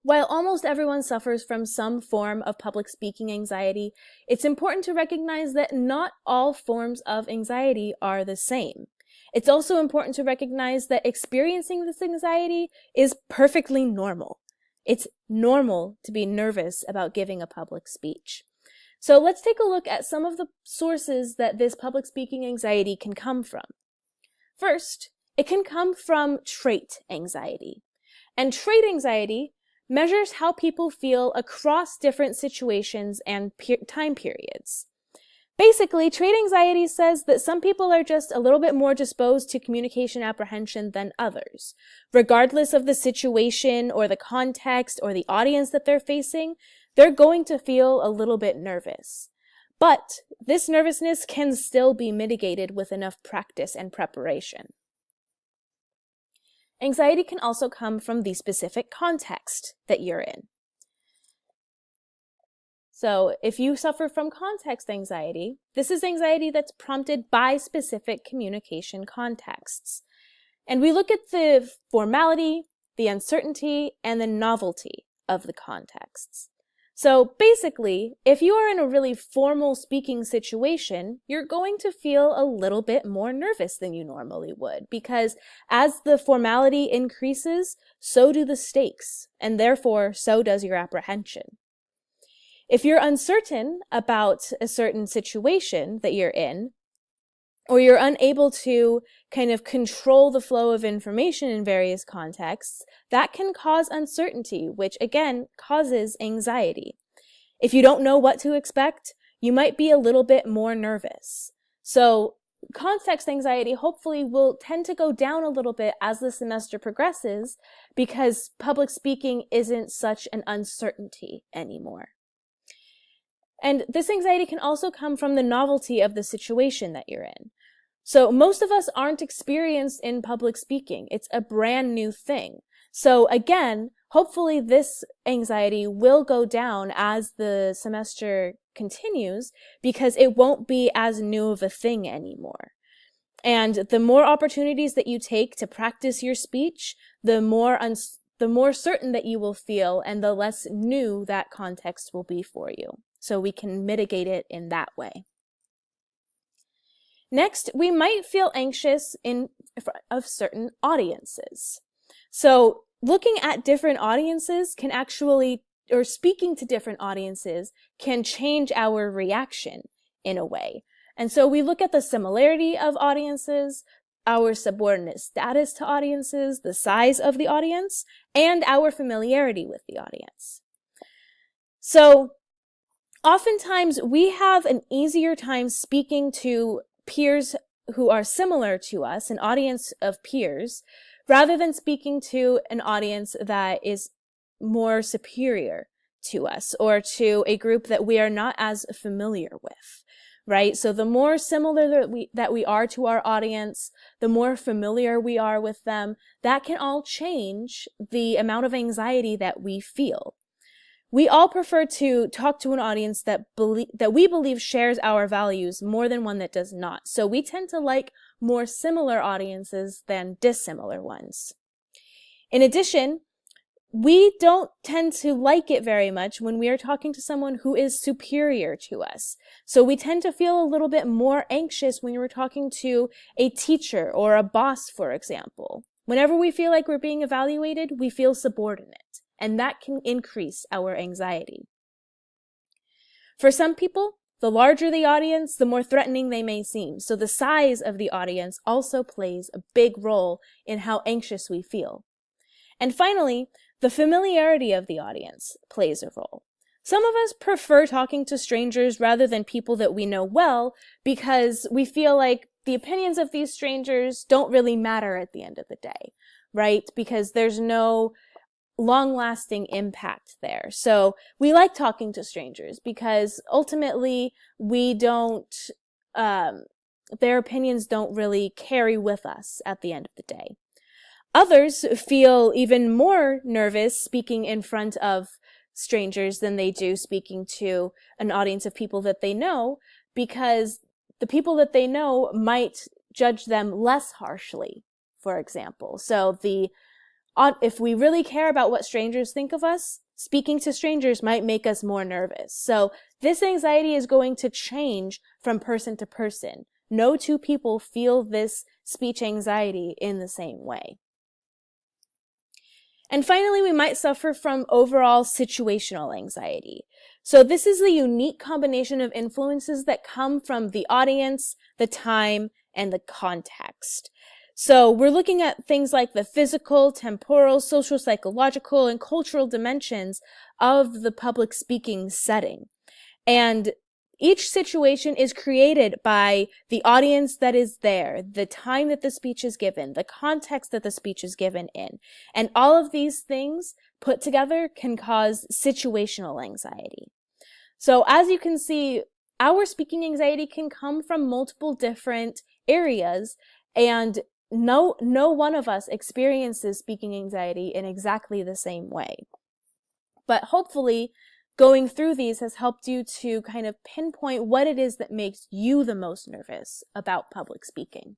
While almost everyone suffers from some form of public speaking anxiety, it's important to recognize that not all forms of anxiety are the same. It's also important to recognize that experiencing this anxiety is perfectly normal. It's normal to be nervous about giving a public speech. So let's take a look at some of the sources that this public speaking anxiety can come from. First, it can come from trait anxiety. And trait anxiety measures how people feel across different situations and time periods. Basically, trait anxiety says that some people are just a little bit more disposed to communication apprehension than others. Regardless of the situation or the context or the audience that they're facing, they're going to feel a little bit nervous. But this nervousness can still be mitigated with enough practice and preparation. Anxiety can also come from the specific context that you're in. So if you suffer from context anxiety, this is anxiety that's prompted by specific communication contexts. And we look at the formality, the uncertainty, and the novelty of the contexts. So basically, if you are in a really formal speaking situation, you're going to feel a little bit more nervous than you normally would, because as the formality increases, so do the stakes, and therefore so does your apprehension. If you're uncertain about a certain situation that you're in, or you're unable to kind of control the flow of information in various contexts, that can cause uncertainty, which again causes anxiety. If you don't know what to expect, you might be a little bit more nervous. So context anxiety hopefully will tend to go down a little bit as the semester progresses, because public speaking isn't such an uncertainty anymore. And this anxiety can also come from the novelty of the situation that you're in. So most of us aren't experienced in public speaking. It's a brand new thing. So again, hopefully this anxiety will go down as the semester continues, because it won't be as new of a thing anymore. And the more opportunities that you take to practice your speech, the more certain that you will feel, and the less new that context will be for you. So we can mitigate it in that way. Next, we might feel anxious in front of certain audiences. So looking at different audiences can actually, or speaking to different audiences can change our reaction in a way. And so we look at the similarity of audiences, our subordinate status to audiences, the size of the audience, and our familiarity with the audience. So oftentimes we have an easier time speaking to peers who are similar to us, an audience of peers, rather than speaking to an audience that is more superior to us, or to a group that we are not as familiar with, right? So the more similar that we are to our audience, the more familiar we are with them, that can all change the amount of anxiety that we feel. We all prefer to talk to an audience that we believe shares our values more than one that does not. So we tend to like more similar audiences than dissimilar ones. In addition, we don't tend to like it very much when we are talking to someone who is superior to us. So we tend to feel a little bit more anxious when we're talking to a teacher or a boss, for example. Whenever we feel like we're being evaluated, we feel subordinate. And that can increase our anxiety. For some people, the larger the audience, the more threatening they may seem. So the size of the audience also plays a big role in how anxious we feel. And finally, the familiarity of the audience plays a role. Some of us prefer talking to strangers rather than people that we know well, because we feel like the opinions of these strangers don't really matter at the end of the day, right? Because there's no long-lasting impact there. So we like talking to strangers because ultimately their opinions don't really carry with us at the end of the day. Others feel even more nervous speaking in front of strangers than they do speaking to an audience of people that they know, because the people that they know might judge them less harshly, for example. So the if we really care about what strangers think of us, speaking to strangers might make us more nervous. So this anxiety is going to change from person to person. No two people feel this speech anxiety in the same way. And finally, we might suffer from overall situational anxiety. So this is the unique combination of influences that come from the audience, the time, and the context. So we're looking at things like the physical, temporal, social, psychological, and cultural dimensions of the public speaking setting. And each situation is created by the audience that is there, the time that the speech is given, the context that the speech is given in. And all of these things put together can cause situational anxiety. So as you can see, our speaking anxiety can come from multiple different areas, and no one of us experiences speaking anxiety in exactly the same way. But hopefully, going through these has helped you to kind of pinpoint what it is that makes you the most nervous about public speaking.